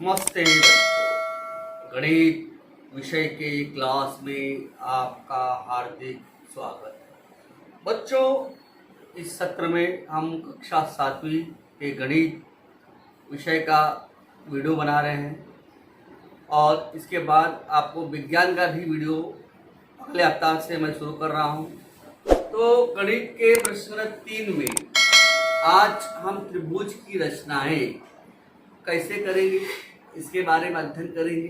नमस्ते बच्चों, गणित विषय के क्लास में आपका हार्दिक स्वागत है। बच्चों, इस सत्र में हम कक्षा 7वीं के गणित विषय का वीडियो बना रहे हैं और इसके बाद आपको विज्ञान का भी वीडियो अगले हफ्ता से मैं शुरू कर रहा हूं। तो गणित के प्रश्न 3 में आज हम त्रिभुज की रचनाएं कैसे करेंगे इसके बारे में अध्ययन करेंगे।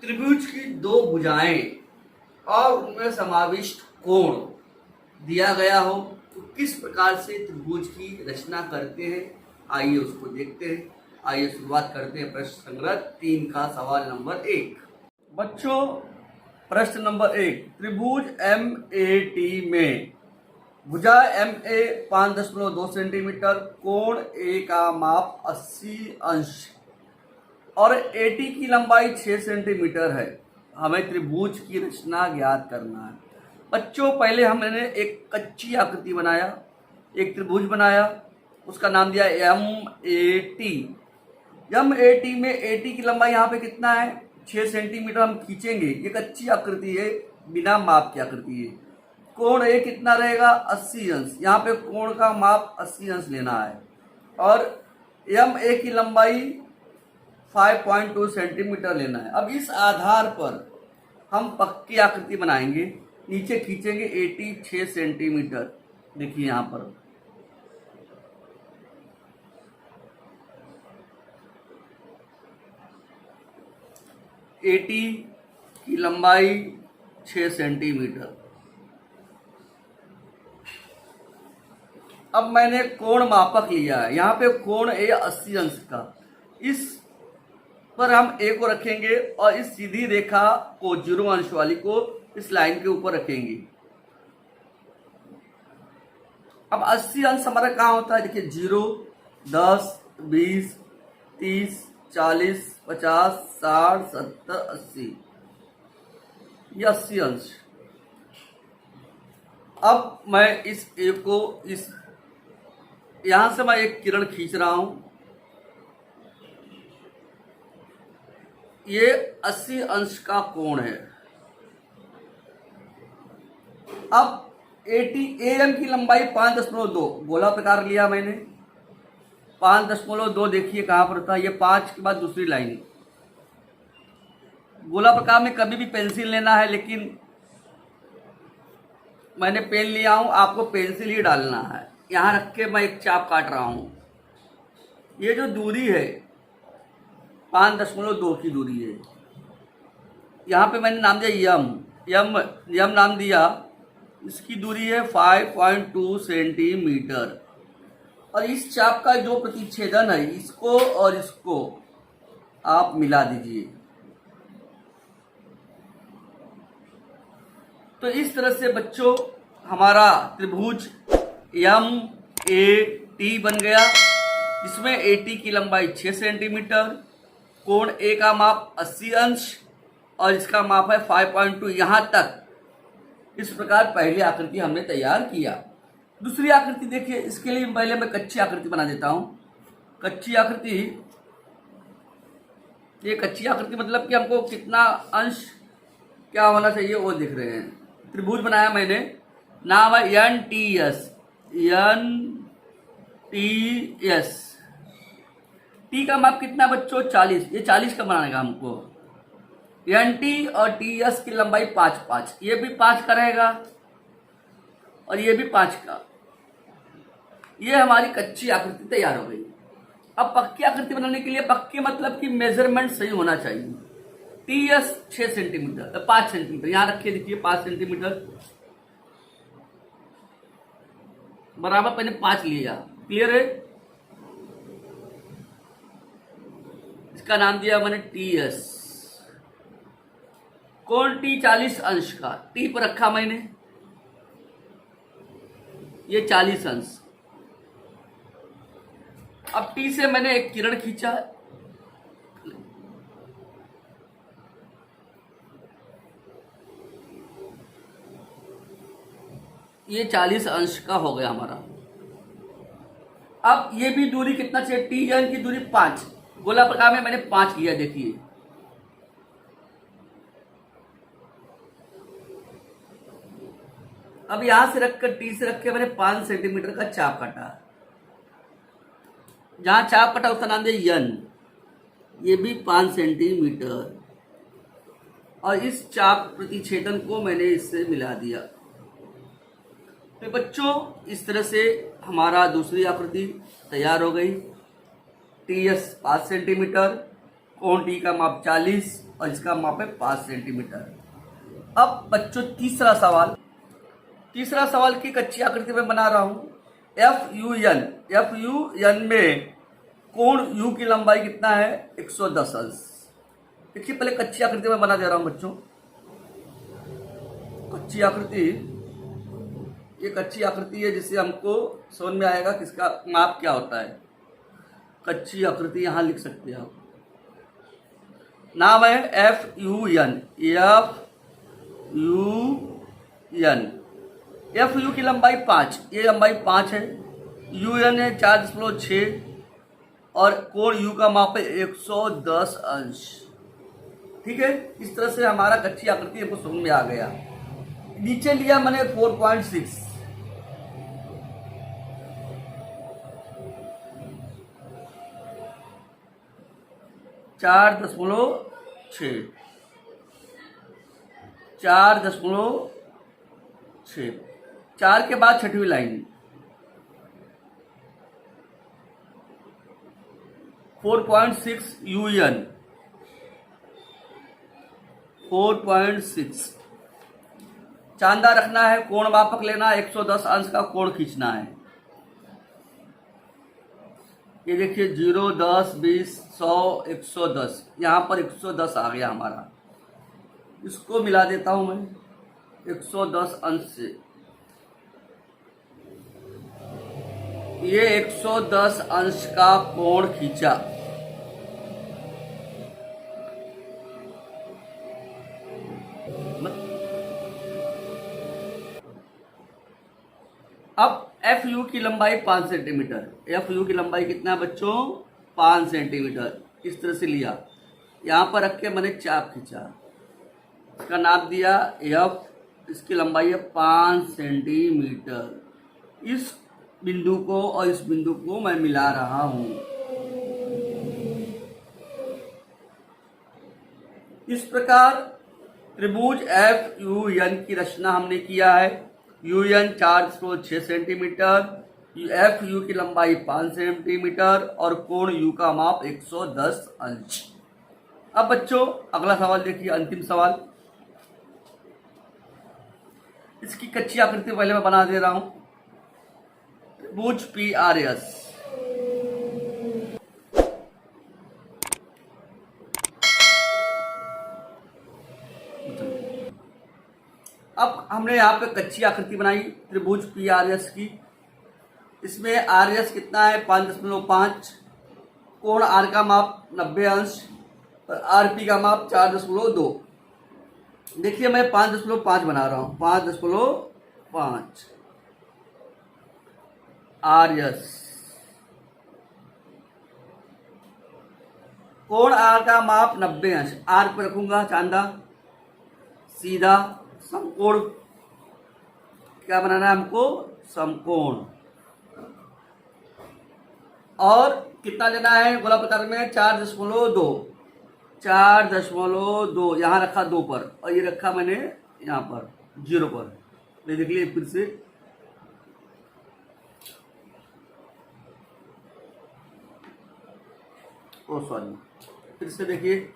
त्रिभुज की दो भुजाएं और उनमें समाविष्ट कोण दिया गया हो तो किस प्रकार से त्रिभुज की रचना करते हैं, आइए उसको देखते हैं। आइए शुरुआत करते हैं प्रश्न संग्रह 3 का सवाल नंबर 1। बच्चों, प्रश्न नंबर 1, त्रिभुज MAT में भुजा MA 5.2 सेंटीमीटर, कोण A का माप 80 अंश और AT की लंबाई 6 सेंटीमीटर है। हमें त्रिभुज की रचना ज्ञात करना है। बच्चों, पहले हमने एक कच्ची आकृति बनाया, एक त्रिभुज बनाया, उसका नाम दिया MAT। MAT में AT की लंबाई यहाँ पे कितना है, 6 सेंटीमीटर हम खींचेंगे। ये कच्ची आकृति है, बिना माप की आकृति है। कोण A कितना रहेगा, 80 अंश। यहाँ पे कोण का माप 80 अंश लेना है और MA की लंबाई 5.2 सेंटीमीटर लेना है। अब इस आधार पर हम पक्की आकृति बनाएंगे, नीचे खींचेंगे AT 6 सेंटीमीटर। देखिए यहाँ पर AT की लंबाई 6 सेंटीमीटर। अब मैंने कोण मापक लिया है, यहाँ पे कोण A 80 अंश का। इस पर हम A को रखेंगे और इस सीधी रेखा को 0 अंश वाली को इस लाइन के ऊपर रखेंगे। अब 80 अंश हमारा कहाँ होता है, देखिए 0, 10, 20, 30, 40, 50, 60, 70, 80, ये 80 अंश। अब मैं इस A को इस यहां से मैं एक किरण खींच रहा हूं, ये 80 अंश का कोण है। अब AM की लंबाई 5.2, गोला प्रकार लिया मैंने, 5.2 देखिए कहां पर था, ये 5 के बाद दूसरी लाइन। गोला प्रकार में कभी भी पेंसिल लेना है, लेकिन मैंने पेन लिया हूं, आपको पेंसिल ही डालना है। यहां रख के मैं एक चाप काट रहा हूं। ये जो दूरी है 5.2 की दूरी है। यहाँ पे मैंने नाम दिया यम नाम दिया। इसकी दूरी है 5.2 सेंटीमीटर और इस चाप का जो प्रतिच्छेदन है, इसको और इसको आप मिला दीजिए। तो इस तरह से बच्चों हमारा त्रिभुज MAT बन गया, जिसमें AT की लंबाई 6 सेंटीमीटर, कोण A का माप 80 अंश और इसका माप है 5.2। यहाँ तक इस प्रकार पहली आकृति हमने तैयार किया। दूसरी आकृति देखिए, इसके लिए पहले मैं कच्ची आकृति बना देता हूँ। कच्ची आकृति, ये कच्ची आकृति मतलब कि हमको कितना अंश क्या होना चाहिए वो दिख रहे हैं। त्रिभुज बनाया मैंने, नाम है NTS। टी का माप कितना बच्चों, 40। ये 40 का बनाने का हमको। NT और TS की लंबाई 5, ये भी 5 का रहेगा और ये भी 5 का। ये हमारी कच्ची आकृति तैयार हो गई। अब पक्की आकृति बनाने के लिए, पक्की मतलब कि मेजरमेंट सही होना चाहिए। TS 6 सेंटीमीटर, 5 सेंटीमीटर यहाँ रखिए, देखिए 5 सेंटीमीटर बराबर मैंने 5 लिया। क्लियर है? इसका नाम दिया मैंने TS। कोण T 40 अंश का, T पर रखा मैंने, ये 40 अंश। अब T से मैंने एक किरण खींचा, ये 40 अंश का हो गया हमारा। अब ये भी दूरी कितना चाहिए, टी एन की दूरी 5, गोला प्रकार में मैंने 5 किया, देखिए। अब यहां से रखकर टी से रख के मैंने 5 सेंटीमीटर का चाप काटा। जहां चाप काटा उसका नाम दिया यन, ये भी 5 सेंटीमीटर, और इस चाप प्रतिच्छेदन को मैंने इससे मिला दिया। तो बच्चों इस तरह से हमारा दूसरी आकृति तैयार हो गई। टी एस 5 सेंटीमीटर, कोण टी का माप 40 और इसका माप है 5 सेंटीमीटर। अब बच्चों तीसरा सवाल की कच्ची आकृति में बना रहा हूं। एफ यू एन में कोण यू की लंबाई कितना है? 110 अंश। देखिए पहले कच्ची आकृति में बना दे रहा हूं बच्चों। कच्ची आकृति, ये कच्ची आकृति है जिससे हमको समझ में आएगा कि इसका माप क्या होता है। कच्ची आकृति यहां लिख सकते हैं आप। नाम है एफ यू एन की लंबाई 5, ये लंबाई 5 है। यू एन है 4.6 और कोण यू का माप है 110 अंश। ठीक है, इस तरह से हमारा कच्ची आकृति हमको समझ में आ गया। नीचे लिया मैंने 4.6, चार दशमलव 6 4 के बाद छठवीं लाइन 4.6 UN 4.6 चांदा रखना है, कोण मापक लेना है, 110 अंश का कोण खींचना है। ये देखिए 0, 10, 20, 100, 110, यहाँ पर 110 आ गया हमारा। इसको मिला देता हूं मैं 110 अंश से। ये 110 अंश का कोण खींचा। अब एफ यू की लंबाई 5 सेंटीमीटर। एफ यू की लंबाई कितना है बच्चों? 5 सेंटीमीटर। इस तरह से लिया, यहां पर रख के मैंने चाप खींचा, इसका नाप दिया एफ, इसकी लंबाई है 5 सेंटीमीटर। इस बिंदु को और इस बिंदु को मैं मिला रहा हूं। इस प्रकार त्रिभुज एफ यू एन की रचना हमने किया है। U N 4.6 centimetre, F U की लंबाई 5 सेंटीमीटर और कोण यू का माप 110 अंश। अब बच्चों अगला सवाल देखिए, अंतिम सवाल। इसकी कच्ची आकृति पहले मैं बना दे रहा हूं। त्रिभुज पी आर एस, अब हमने यहाँ पे कच्ची आकृति बनाई त्रिभुज पी आर एस की। इसमें आर एस कितना है? 5.5, कोण आर का माप 90 अंश और आर पी का माप 4.2। देखिए मैं 5.5 बना रहा हूं, 5.5 आर एस। कोण आर का माप 90 अंश, आर पे रखूंगा चांदा सीधा। समकोण क्या बनाना है हमको? समकोण। और कितना लेना है गोला प्रकार में? 4.2 यहां रखा 2 पर और ये रखा मैंने यहां पर 0 पर। ये देख लीजिए फिर से, सॉरी, फिर से देखिए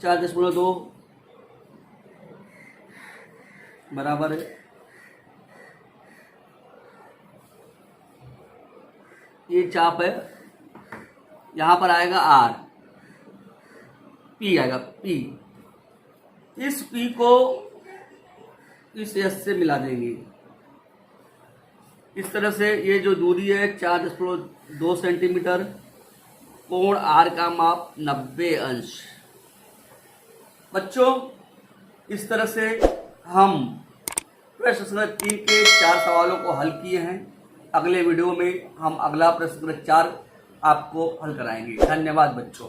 4.2 बराबर है, ये चाप है, यहां पर आएगा आर, पी आएगा पी। इस पी को इस एस से मिला देंगे। इस तरह से ये जो दूरी है 4.2 सेंटीमीटर, कोण आर का माप 90 अंश। बच्चों इस तरह से हम प्रश्न संख्या 3 के 4 सवालों को हल किए हैं। अगले वीडियो में हम अगला प्रश्न संख्या 4 आपको हल कराएंगे। धन्यवाद बच्चों।